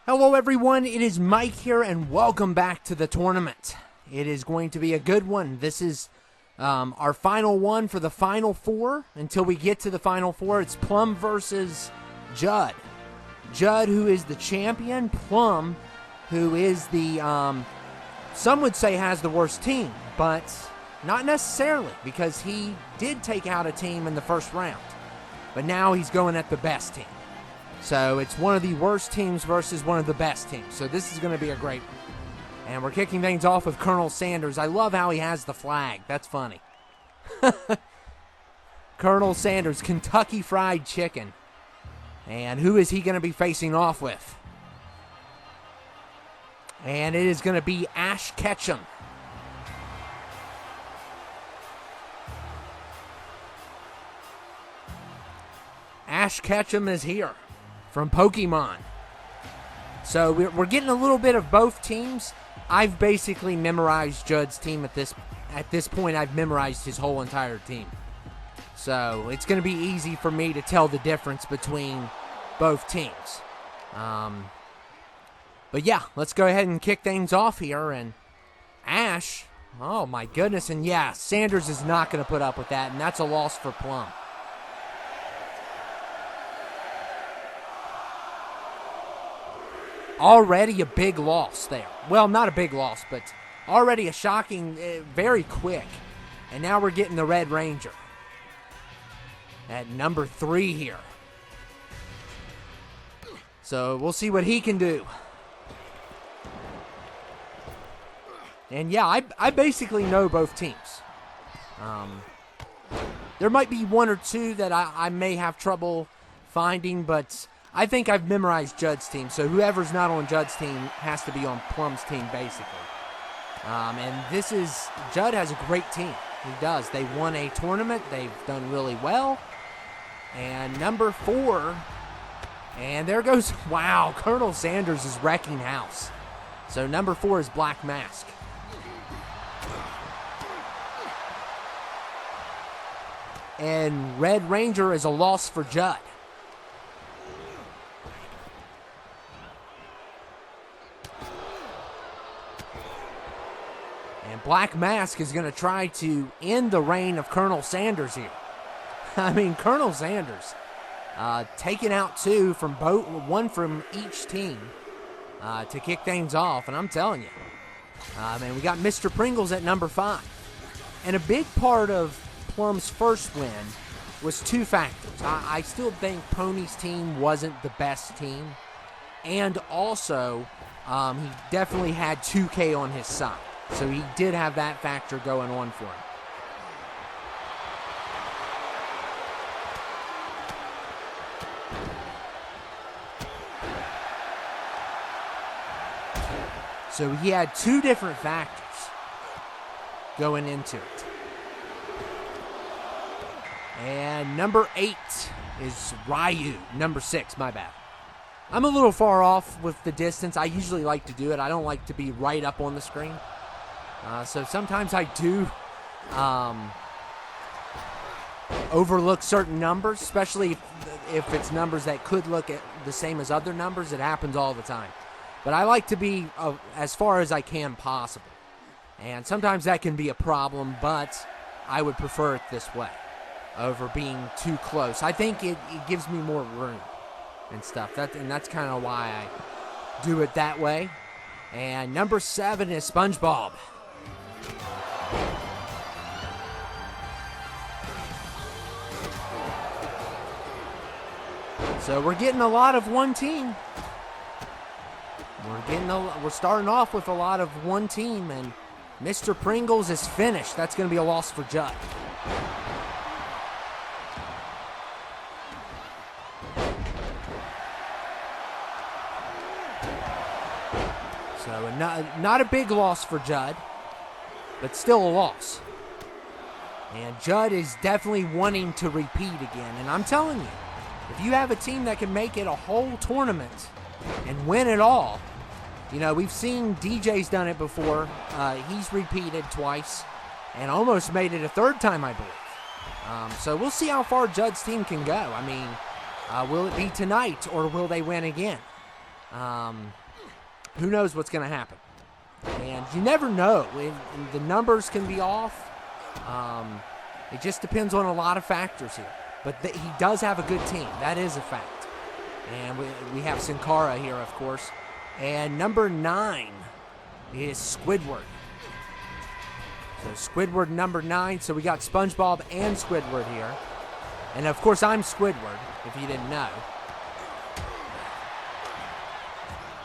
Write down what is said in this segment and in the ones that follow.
Hello everyone, it is Mike here and welcome back to the tournament. It is going to be a good one. This is our final one for the Final Four. Until we get to the Final Four, it's Plum versus Judd. Judd, who is the champion, Plum, who is the, some would say has the worst team, but not necessarily, because he did take out a team in the first round. But now he's going at the best team. So it's one of the worst teams versus one of the best teams. So this is going to be a great one. And we're kicking things off with Colonel Sanders. I love how he has the flag. That's funny. Colonel Sanders, Kentucky Fried Chicken. And who is he going to be facing off with? And it is going to be Ash Ketchum. Ash Ketchum is here from Pokemon. So we're getting a little bit of both teams. I've basically memorized Judd's team at this point. I've memorized his whole entire team. So it's going to be easy for me to tell the difference between both teams. But yeah, let's go ahead and kick things off here. And Ash, oh my goodness. And yeah, Sanders is not going to put up with that. And that's a loss for Plum. Already a big loss there. Well, not a big loss, but already a shocking, very quick. And now we're getting the Red Ranger at number 3 here. So we'll see what he can do. And yeah, I basically know both teams. There might be one or two that I may have trouble finding, but I think I've memorized Judd's team, so whoever's not on Judd's team has to be on Plum's team, basically. And Judd has a great team. He does. They won a tournament. They've done really well. And number 4, and there goes, wow, Colonel Sanders is wrecking house. So number 4 is Black Mask. And Red Ranger is a loss for Judd. And Black Mask is going to try to end the reign of Colonel Sanders here. I mean, Colonel Sanders taking out 2 from one from each team to kick things off. And I'm telling you, man, we got Mr. Pringles at number 5. And a big part of Plum's first win was 2 factors. I still think Pony's team wasn't the best team. And also, he definitely had 2K on his side. So he did have that factor going on for him. So he had 2 different factors going into it. And number 8 is Ryu. Number 6, my bad. I'm a little far off with the distance. I usually like to do it. I don't like to be right up on the screen. So sometimes I do overlook certain numbers, especially if it's numbers that could look at the same as other numbers. It happens all the time. But I like to be as far as I can possible. And sometimes that can be a problem, but I would prefer it this way over being too close. I think it gives me more room and stuff. And that's kind of why I do it that way. And number 7 is SpongeBob. So we're getting a lot of one team. We're starting off with a lot of one team, and Mr. Pringles is finished. That's going to be a loss for Judd. So not a big loss for Judd, but still a loss. And Judd is definitely wanting to repeat again. And I'm telling you, if you have a team that can make it a whole tournament and win it all, you know, we've seen DJ's done it before. He's repeated twice and almost made it a 3rd time, I believe. So we'll see how far Judd's team can go. I mean, will it be tonight or will they win again? Who knows what's going to happen? And you never know. And the numbers can be off. It just depends on a lot of factors here. But he does have a good team. That is a fact. And we have Sin Cara here, of course. And number 9 is Squidward. So Squidward number 9. So we got SpongeBob and Squidward here. And of course I'm Squidward, if you didn't know.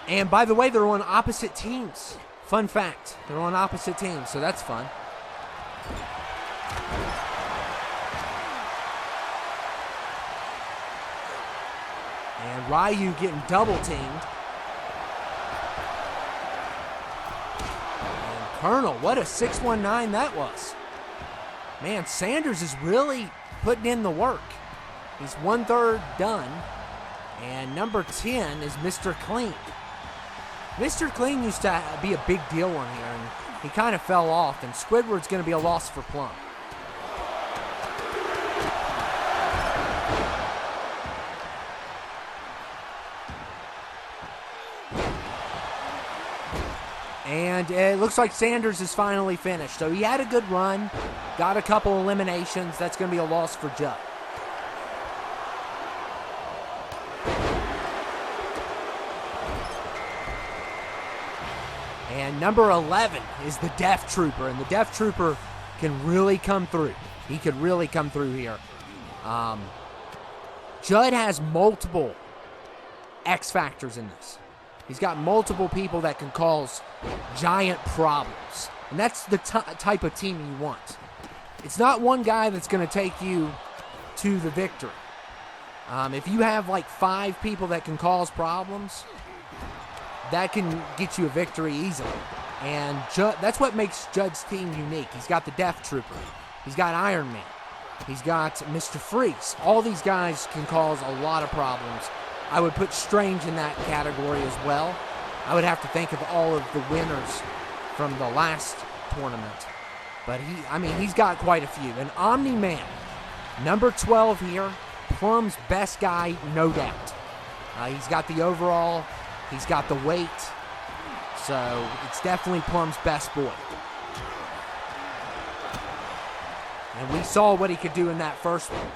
And by the way, they're on opposite teams. Fun fact, they're on opposite teams, so that's fun. And Ryu getting double teamed. And Colonel, what a 619 that was. Man, Sanders is really putting in the work. He's 1/3 done. And number 10 is Mr. Clean. Mr. Clean used to be a big deal on here, and he kind of fell off, and Squidward's going to be a loss for Plum. And it looks like Sanders is finally finished. So he had a good run, got a couple eliminations. That's going to be a loss for Judd. And number 11 is the Death Trooper, and the Death Trooper can really come through. He could really come through here. Judd has multiple X factors in this. He's got multiple people that can cause giant problems, and that's the type of team you want. It's not one guy that's going to take you to the victory. If you have like 5 people that can cause problems, that can get you a victory easily. And that's what makes Judd's team unique. He's got the Death Trooper. He's got Iron Man. He's got Mr. Freeze. All these guys can cause a lot of problems. I would put Strange in that category as well. I would have to think of all of the winners from the last tournament. But he's got quite a few. And Omni-Man, number 12 here, Plum's best guy, no doubt. He's got the overall. He's got the weight, so it's definitely Plum's best boy. And we saw what he could do in that first one.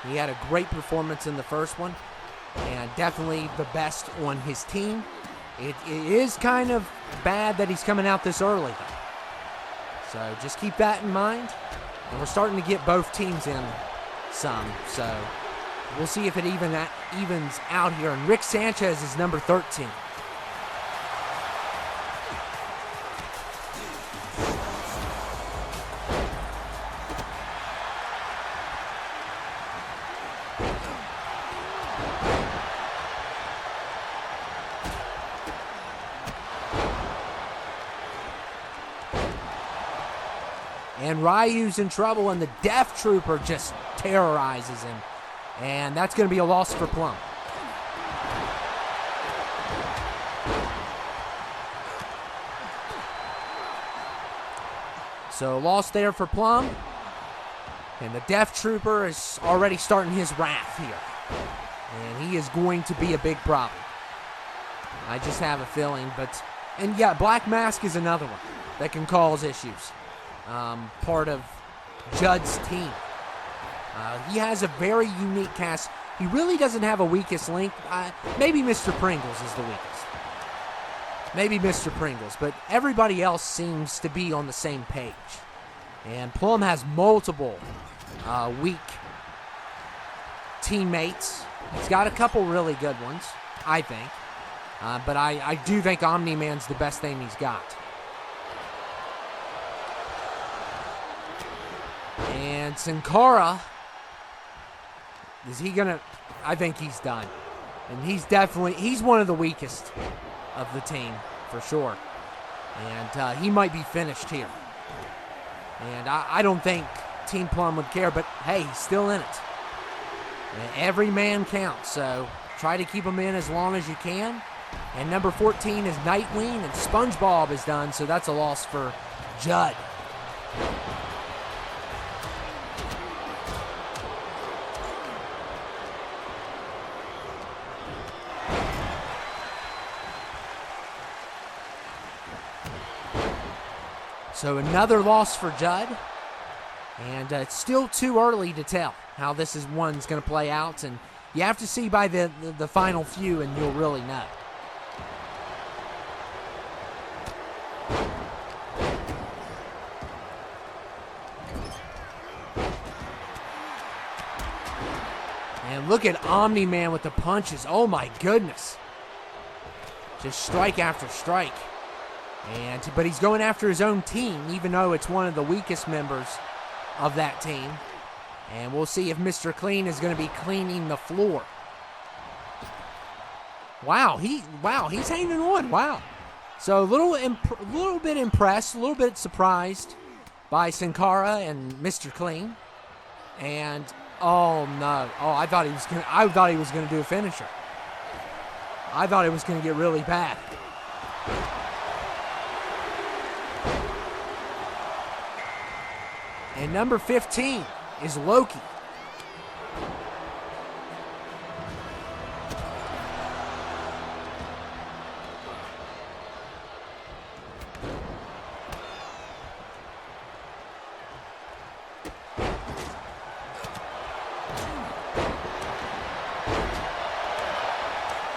He had a great performance in the first one, and definitely the best on his team. It is kind of bad that he's coming out this early, though. So just keep that in mind. And we're starting to get both teams in some, so we'll see if it evens out here. And Rick Sanchez is number 13. And Ryu's in trouble, and the Death Trooper just terrorizes him. And that's going to be a loss for Plum. So loss there for Plum. And the Death Trooper is already starting his wrath here. And he is going to be a big problem. I just have a feeling. And yeah, Black Mask is another one that can cause issues. Part of Judd's team. He has a very unique cast. He really doesn't have a weakest link. Maybe Mr. Pringles is the weakest. Maybe Mr. Pringles, but everybody else seems to be on the same page. And Plum has multiple weak teammates. He's got a couple really good ones, I think. But I do think Omni-Man's the best thing he's got. And Sin Cara, is he going to... I think he's done. And he's one of the weakest of the team, for sure. And he might be finished here. And I don't think Team Plum would care, but hey, he's still in it. And every man counts, so try to keep him in as long as you can. And number 14 is Nightwing, and SpongeBob is done, so that's a loss for Judd. So another loss for Judd. And it's still too early to tell how one's going to play out. And you have to see by the final few and you'll really know. And look at Omni-Man with the punches. Oh my goodness. Just strike after strike. But he's going after his own team, even though it's one of the weakest members of that team. And we'll see if Mr. Clean is going to be cleaning the floor. Wow, he's hanging on. Wow. So a little bit impressed, a little bit surprised by Sin Cara and Mr. Clean. And oh no. Oh, I thought he was going to do a finisher. I thought it was going to get really bad. And number 15 is Loki.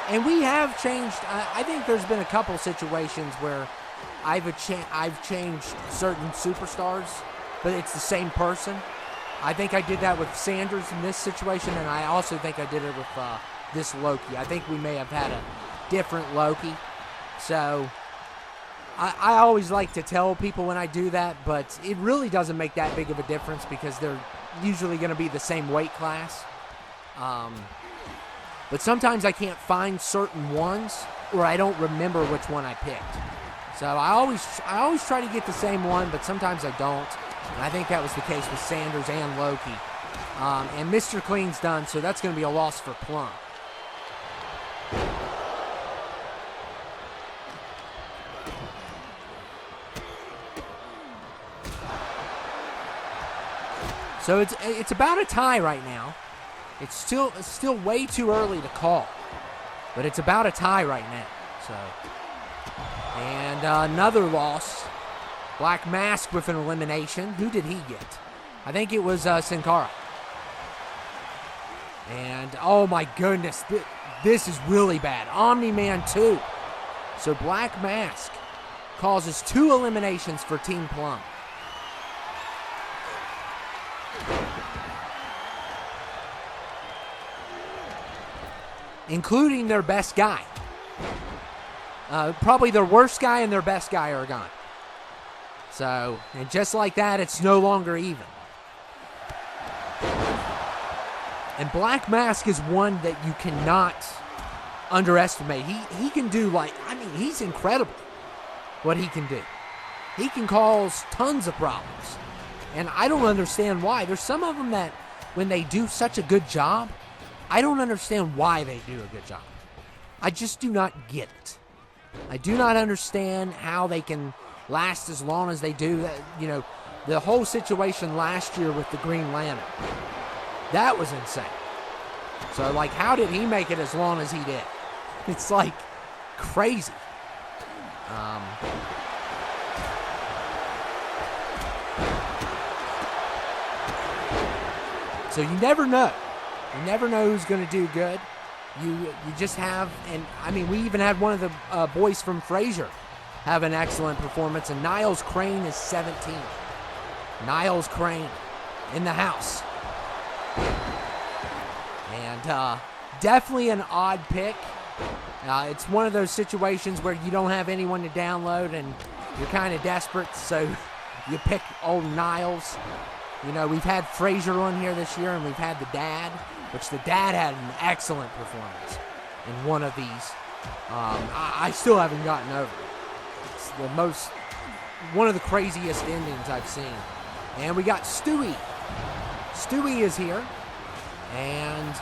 And we have changed. I think there's been a couple situations where I've changed certain superstars, but it's the same person. I think I did that with Sanders in this situation, and I also think I did it with this Loki. I think we may have had a different Loki. So I always like to tell people when I do that, but it really doesn't make that big of a difference because they're usually going to be the same weight class. But sometimes I can't find certain ones, or I don't remember which one I picked. So I always try to get the same one, but sometimes I don't. And I think that was the case with Sanders and Loki. And Mr. Clean's done, so that's going to be a loss for Plum. So it's about a tie right now. It's still way too early to call, but it's about a tie right now. So, and another loss. Black Mask with an elimination. Who did he get? I think it was Sin Cara. And oh my goodness, this is really bad. Omni-Man 2. So Black Mask causes 2 eliminations for Team Plum. Including their best guy. Probably their worst guy and their best guy are gone. So, and just like that, it's no longer even. And Black Mask is one that you cannot underestimate. He can do he's incredible what he can do. He can cause tons of problems. And I don't understand why. There's some of them that when they do such a good job, I don't understand why they do a good job. I just do not get it. I do not understand how they can last as long as they do. You know, the whole situation last year with the Green Lantern, that was insane. So, how did he make it as long as he did? It's crazy. So you never know. You never know who's going to do good. You just have, and I mean, we even had one of the boys from Frasier have an excellent performance, and Niles Crane is 17. Niles Crane in the house. And definitely an odd pick. It's one of those situations where you don't have anyone to download and you're kind of desperate, so you pick old Niles. You know, we've had Frasier on here this year, and we've had the dad, which the dad had an excellent performance in one of these. I still haven't gotten over it. It's one of the craziest endings I've seen. And we got Stewie. Stewie is here, and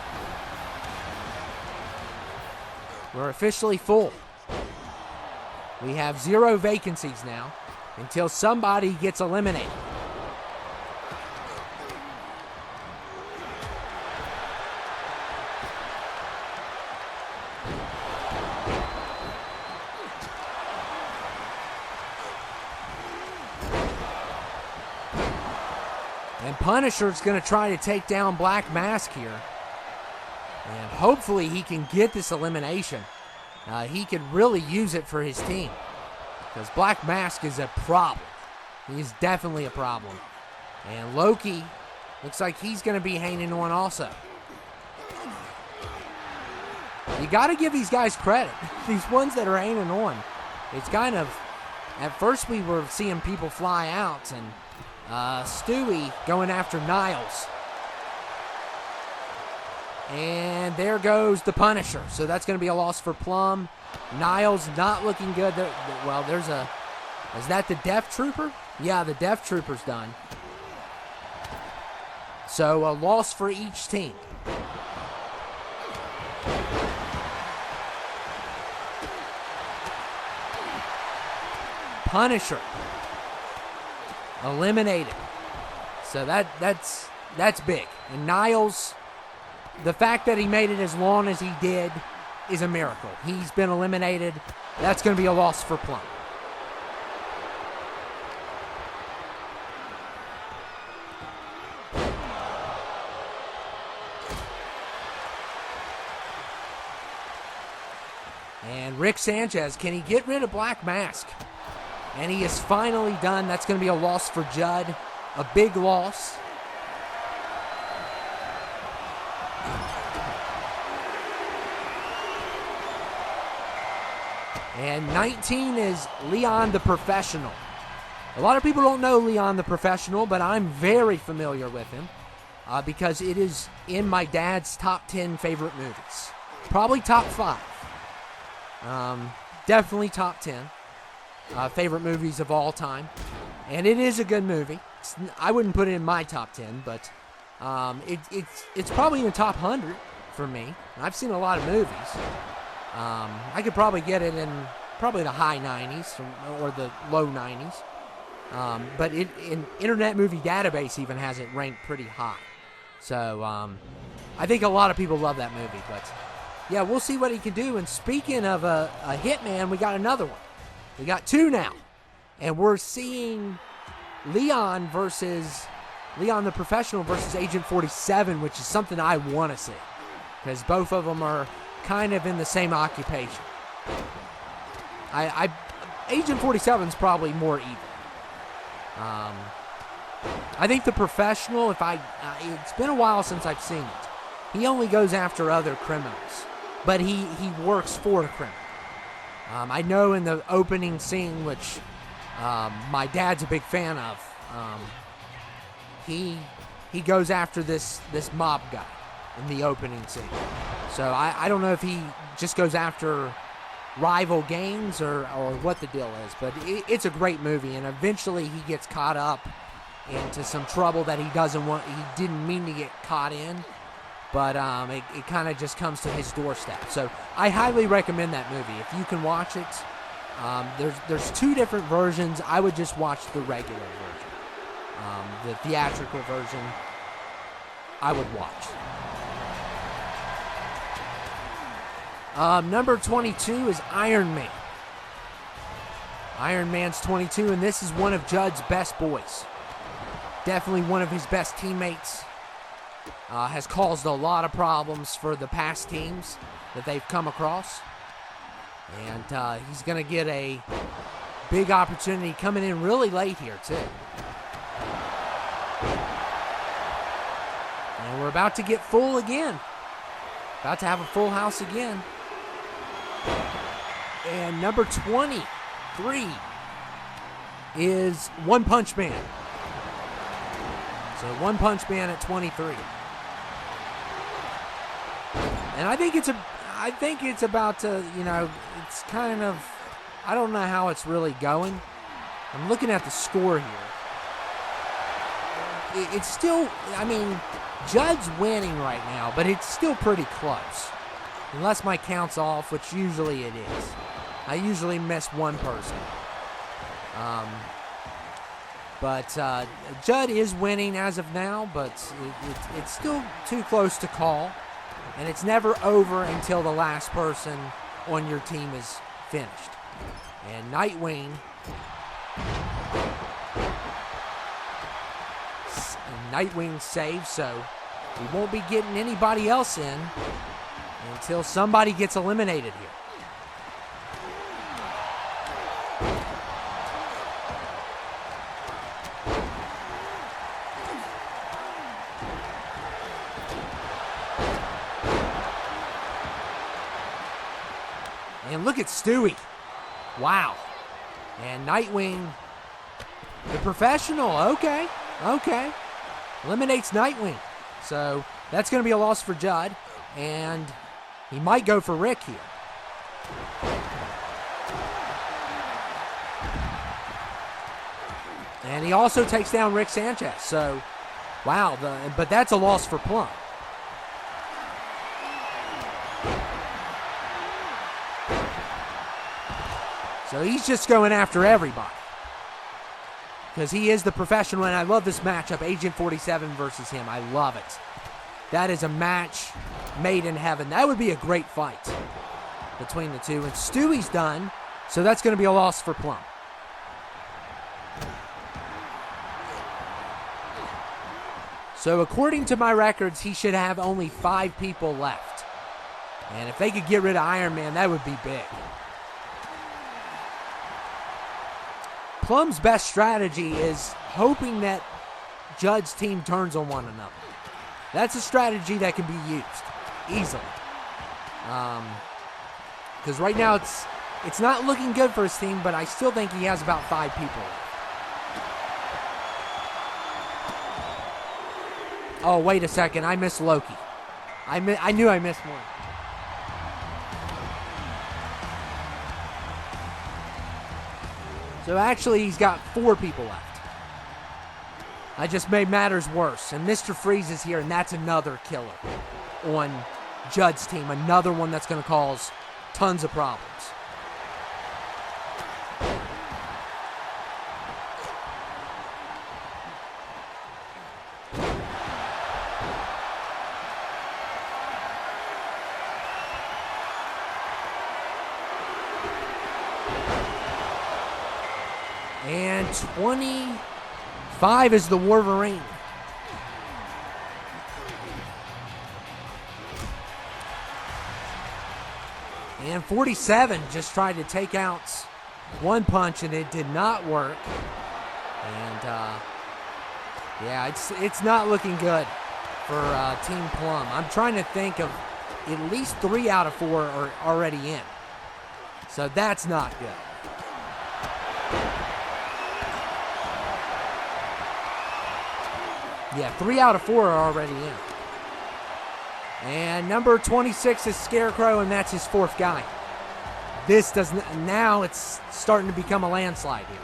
we're officially full. We have 0 vacancies now until somebody gets eliminated. Punisher's going to try to take down Black Mask here. And hopefully he can get this elimination. He could really use it for his team. Because Black Mask is a problem. He is definitely a problem. And Loki looks like he's going to be hanging on also. You got to give these guys credit. These ones that are hanging on. It's kind of, at first we were seeing people fly out, and Stewie going after Niles. And there goes the Punisher. So that's going to be a loss for Plum. Niles not looking good. Well, there's a, is that the Death Trooper? Yeah, the Death Trooper's done. So a loss for each team. Punisher eliminated. So that's big. And Niles, the fact that he made it as long as he did is a miracle. He's been eliminated. That's going to be a loss for Plum. And Rick Sanchez, can he get rid of Black Mask? And he is finally done. That's going to be a loss for Judd. A big loss. And 19 is Leon the Professional. A lot of people don't know Leon the Professional, but I'm very familiar with him because it is in my dad's top 10 favorite movies. Probably top 5. Definitely top 10 favorite movies of all time. And it is a good movie. I wouldn't put it in my top 10, but it's probably in the top 100 for me. I've seen a lot of movies. I could probably get it in probably the high 90s or the low 90s. But in Internet Movie Database even has it ranked pretty high. So I think a lot of people love that movie. But yeah, we'll see what he can do. And speaking of a hitman, we got another one. We got 2 now. And we're seeing Leon the Professional versus Agent 47, which is something I want to see. Because both of them are kind of in the same occupation. Agent 47 is probably more even. I think the Professional, it's been a while since I've seen it. He only goes after other criminals, but he works for a criminal. I know in the opening scene, which my dad's a big fan of, he goes after this mob guy in the opening scene. So I don't know if he just goes after rival gangs or what the deal is, but it's a great movie, and eventually he gets caught up into some trouble that he didn't mean to get caught in, but it kind of just comes to his doorstep. So I highly recommend that movie. If you can watch it, there's 2 different versions. I would just watch the regular version. The theatrical version, I would watch. Number 22 is Iron Man. Iron Man's 22, and this is one of Judd's best boys. Definitely one of his best teammates. Has caused a lot of problems for the past teams that they've come across. And he's going to get a big opportunity coming in really late here, too. And we're about to get full again. About to have a full house again. And number 23 is One Punch Man. So One Punch Man at 23. And I think it's about to, it's kind of, I don't know how it's really going. I'm looking at the score here. It's still, Judd's winning right now, but it's still pretty close. Unless my count's off, which usually it is. I usually miss one person. But Judd is winning as of now, but it's still too close to call. And it's never over until the last person on your team is finished. And Nightwing And Nightwing saves, so we won't be getting anybody else in until somebody gets eliminated here. And look at Stewie. Wow. And Nightwing, the professional. Okay. Eliminates Nightwing. So that's going to be a loss for Judd. And he might go for Rick here. And he also takes down Rick Sanchez. So, wow. But that's a loss for Plum. So he's just going after everybody. Because he is the professional, and I love this matchup, Agent 47 versus him. I love it. That is a match made in heaven. That would be a great fight between the two. And Stewie's done, so that's going to be a loss for Plum. So according to my records, he should have only 5 people left. And if they could get rid of Iron Man, that would be big. Plum's best strategy is hoping that Judd's team turns on one another. That's a strategy that can be used easily. Because right now it's not looking good for his team, but I still think he has about 5 people left. Oh, wait a second. I missed Loki. I knew I missed one. So actually, he's got 4 people left. I just made matters worse. And Mr. Freeze is here, and that's another killer on Judd's team. Another one that's going to cause tons of problems. And 25 is the Wolverine. And 47 just tried to take out One Punch, and it did not work. And yeah, it's not looking good for Team Plum. I'm trying to think of at least 3 out of 4 are already in. So that's not good. Yeah, 3 out of 4 are already in. And number 26 is Scarecrow, and that's his 4th guy. This doesn't. Now it's starting to become a landslide here.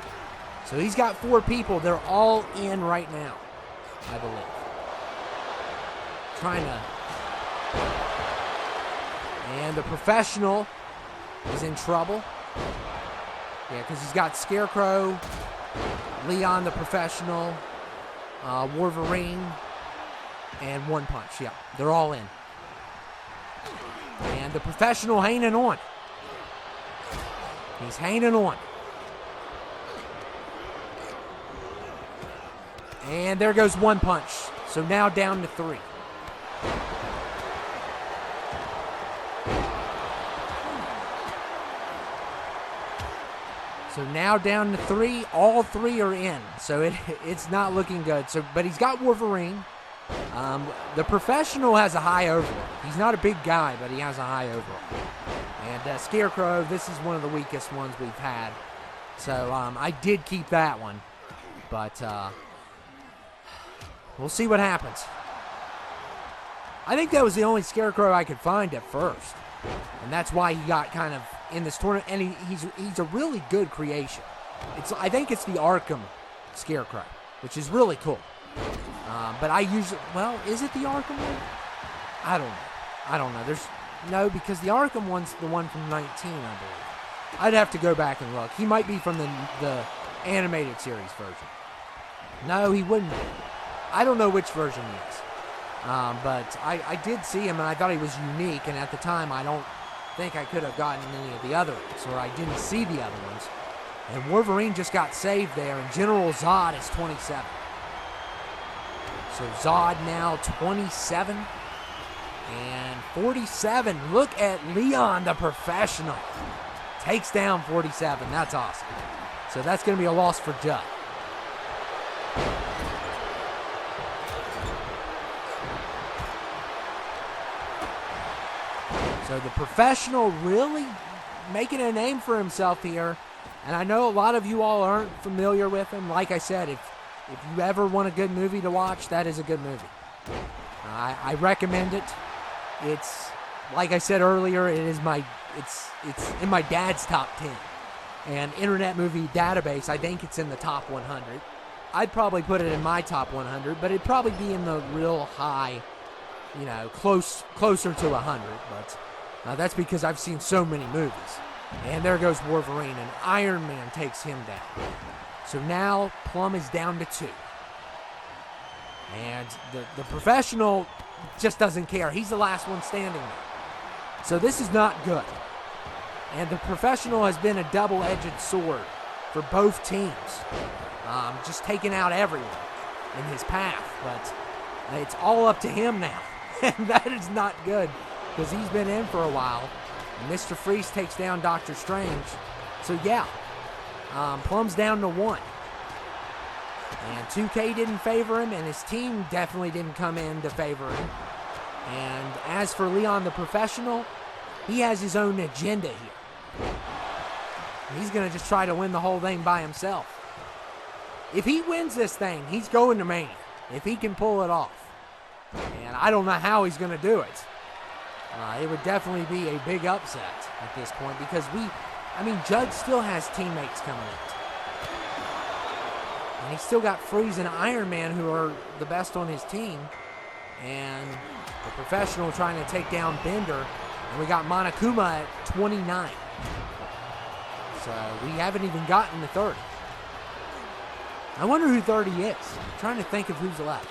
So he's got 4 people. They're all in right now, I believe. Trying to. And the professional is in trouble. Yeah, because he's got Scarecrow, Leon the professional, Wolverine, and One Punch. Yeah, they're all in. And the professional hanging on. He's hanging on. And there goes One Punch. So now down to 3. So now down to 3. All 3 are in. So it's not looking good. So, but he's got Wolverine. The professional has a high overall. He's not a big guy, but he has a high overall. And Scarecrow, this is one of the weakest ones we've had. So I did keep that one. But we'll see what happens. I think that was the only Scarecrow I could find at first. And that's why he got kind of in this tournament. And he's a really good creation. I think it's the Arkham Scarecrow, which is really cool. But I usually, well, is it the Arkham one? I don't know. Because the Arkham one's the one from 19, I believe. I'd have to go back and look. He might be from the animated series version. No, he wouldn't be. I don't know which version he is. But I did see him, and I thought he was unique, and at the time I don't think I could have gotten any of the other ones, or I didn't see the other ones. And Wolverine just got saved there, and General Zod is 27. So Judd now 27 and 47. Look at Leon, the professional. Takes down 47. That's awesome. So that's going to be a loss for Judd. So the professional really making a name for himself here. And I know a lot of you all aren't familiar with him. Like I said, if you ever want a good movie to watch, that is a good movie. I recommend it. It's, like I said earlier, it's in my dad's top 10. And Internet Movie Database, I think it's in the top 100. I'd probably put it in my top 100, but it'd probably be in the real high, closer to 100. But that's because I've seen so many movies. And there goes Wolverine, and Iron Man takes him down. So now Plum is down to 2. And the professional just doesn't care. He's the last one standing there. So this is not good. And the professional has been a double-edged sword for both teams. Just taking out everyone in his path. But it's all up to him now. And that is not good, because he's been in for a while. And Mr. Freeze takes down Doctor Strange. So yeah, Plum's down to 1. And 2K didn't favor him, and his team definitely didn't come in to favor him. And as for Leon the Professional, he has his own agenda here. He's going to just try to win the whole thing by himself. If he wins this thing, he's going to Mania. If he can pull it off. And I don't know how he's going to do it. It would definitely be a big upset at this point, because Judd still has teammates coming out. And he's still got Freeze and Iron Man, who are the best on his team. And the professional trying to take down Bender. And we got Monokuma at 29. So we haven't even gotten to 30. I wonder who 30 is. I'm trying to think of who's left.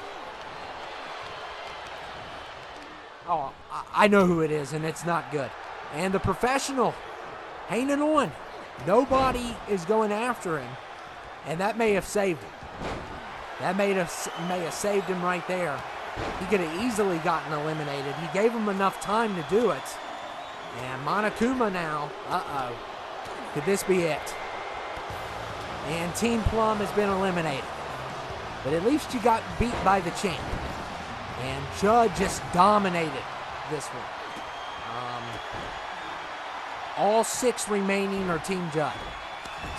Oh, I know who it is, and it's not good. And the professional hanging on. Nobody is going after him. And that may have saved him. That may have saved him right there. He could have easily gotten eliminated. He gave him enough time to do it. And Monokuma now. Could this be it? And Team Plum has been eliminated. But at least you got beat by the champ. And Judd just dominated this one. All 6 remaining are Team Judd.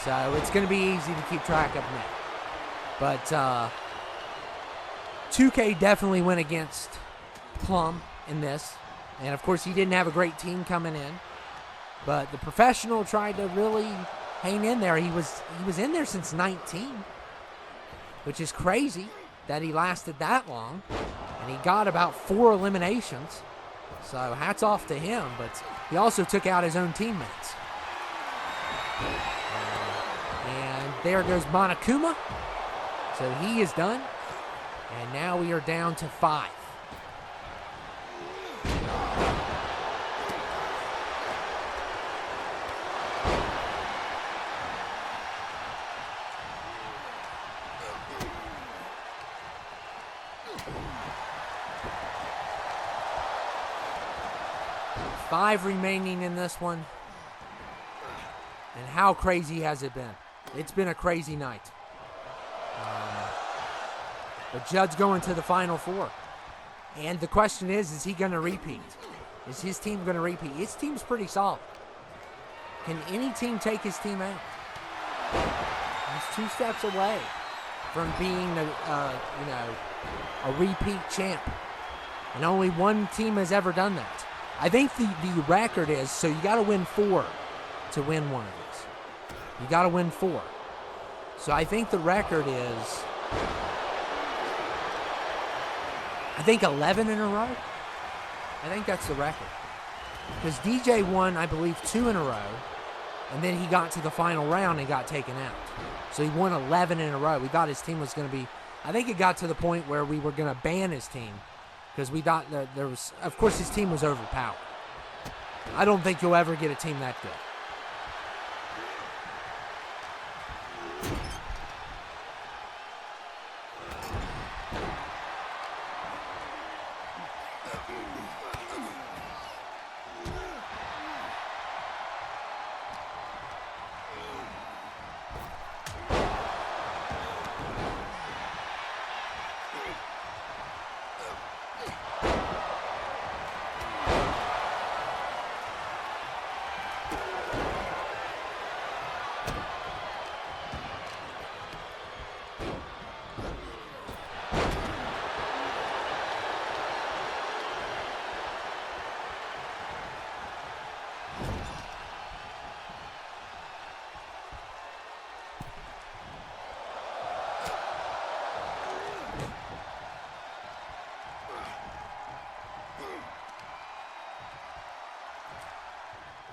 So it's going to be easy to keep track of now. But 2K definitely went against Plum in this. And of course he didn't have a great team coming in. But the professional tried to really hang in there. He was in there since 19. Which is crazy that he lasted that long. And he got about 4 eliminations. So hats off to him. But he also took out his own teammates. And there goes Monokuma. So he is done. And now we are down to 5. Five remaining in this one. And how crazy has it been? It's been a crazy night. But Judd's going to the Final 4. And the question is he going to repeat? Is his team going to repeat? His team's pretty solid. Can any team take his team out? He's 2 steps away from being a repeat champ. And only one team has ever done that. I think the record is, so you got to win 4 to win one of these. You got to win 4. So I think the record is, I think 11 in a row. I think that's the record. Because DJ won, I believe, 2 in a row. And then he got to the final round and got taken out. So he won 11 in a row. We thought his team was going to be, I think it got to the point where we were going to ban his team. Because we thought that there was, of course, his team was overpowered. I don't think you'll ever get a team that good.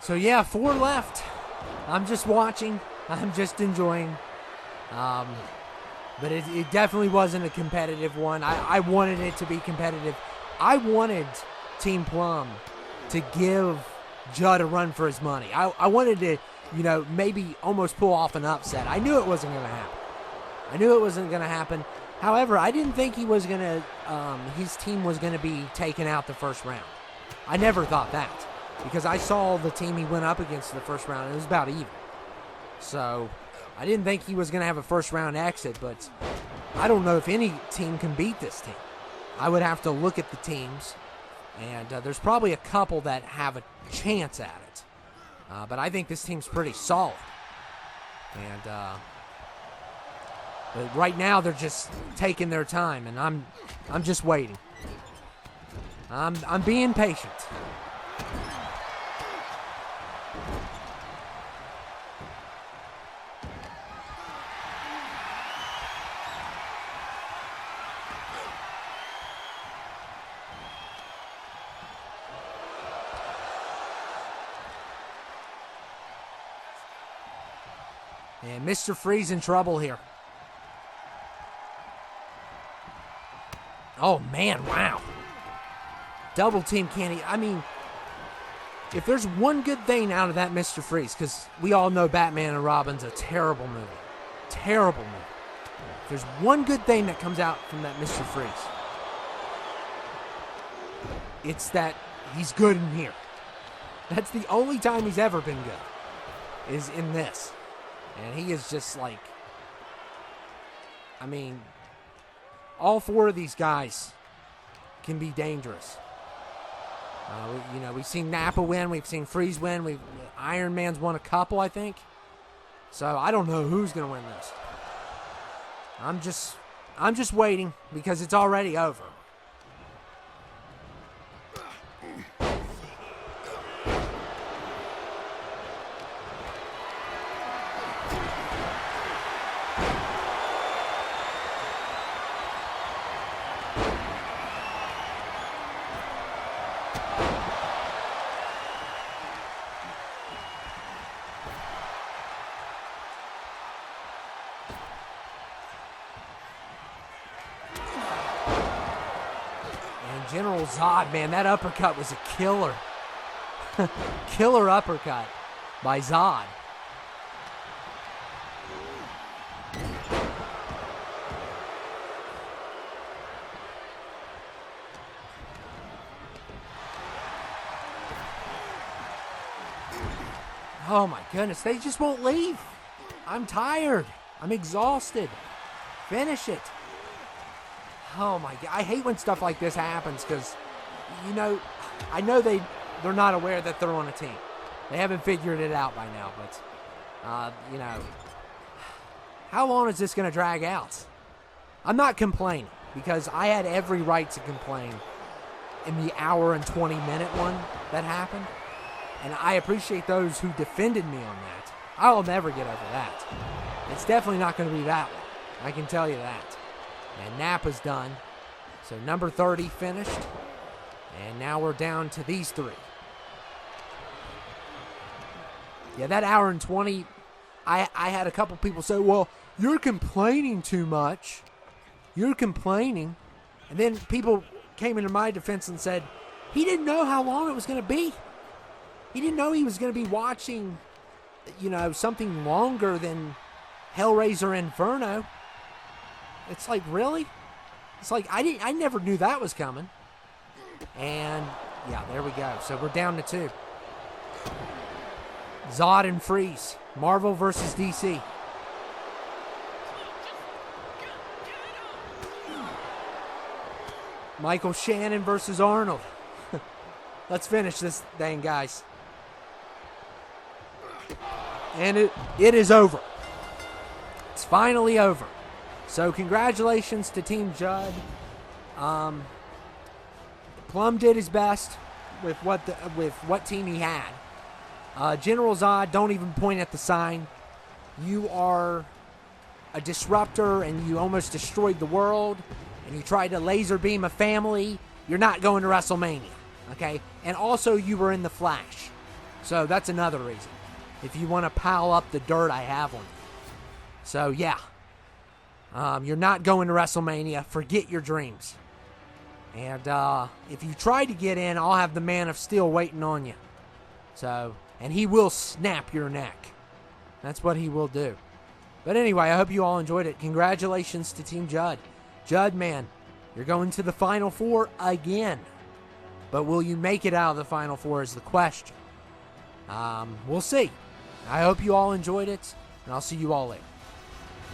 So yeah, 4 left. I'm just watching. I'm just enjoying. But it definitely wasn't a competitive one. I wanted it to be competitive. I wanted Team Plum to give Judd a run for his money. I wanted to, maybe almost pull off an upset. I knew it wasn't going to happen. However, I didn't think his team was going to be taken out the first round. I never thought that, because I saw the team he went up against in the first round, and it was about even. So I didn't think he was going to have a first round exit, but I don't know if any team can beat this team. I would have to look at the teams, and there's probably a couple that have a chance at it. But I think this team's pretty solid. And but right now they're just taking their time, and I'm just waiting. I'm being patient. And Mr. Freeze in trouble here. Oh, man, wow. Double team candy. I mean, if there's one good thing out of that Mr. Freeze, because we all know Batman and Robin's a terrible movie. Terrible movie. If there's one good thing that comes out from that Mr. Freeze, it's that he's good in here. That's the only time he's ever been good, is in this. And he is just like, I mean, all 4 of these guys can be dangerous. We've seen Nappa win, we've seen Freeze win, Iron Man's won a couple, I think. So I don't know who's going to win this. I'm just waiting, because it's already over. General Zod, man, that uppercut was a killer. Killer uppercut by Zod. Oh my goodness, they just won't leave. I'm tired. I'm exhausted. Finish it. Oh my God, I hate when stuff like this happens, because, I know they're not aware that they're on a team. They haven't figured it out by now, but, how long is this going to drag out? I'm not complaining, because I had every right to complain in the hour and 20-minute one that happened, and I appreciate those who defended me on that. I'll never get over that. It's definitely not going to be that one. I can tell you that. And Nappa's done. So number 30 finished. And now we're down to these 3. Yeah, that hour and 20, I had a couple people say, well, you're complaining too much. You're complaining. And then people came into my defense and said, he didn't know how long it was going to be. He didn't know he was going to be watching, something longer than Hellraiser Inferno. It's like, really? It's like, I never knew that was coming. And, yeah, there we go. So we're down to 2. Zod and Freeze. Marvel versus DC. Michael Shannon versus Arnold. Let's finish this thing, guys. And it is over. It's finally over. So congratulations to Team Judd. Plum did his best with what team he had. General Zod, don't even point at the sign. You are a disruptor, and you almost destroyed the world, and you tried to laser beam a family. You're not going to WrestleMania, okay? And also, you were in the Flash. So that's another reason. If you want to pile up the dirt I have on you. So yeah. You're not going to WrestleMania. Forget your dreams. And if you try to get in, I'll have the Man of Steel waiting on you. So, and he will snap your neck. That's what he will do. But anyway, I hope you all enjoyed it. Congratulations to Team Judd. Judd, man, you're going to the Final Four again. But will you make it out of the Final Four is the question. We'll see. I hope you all enjoyed it, and I'll see you all later.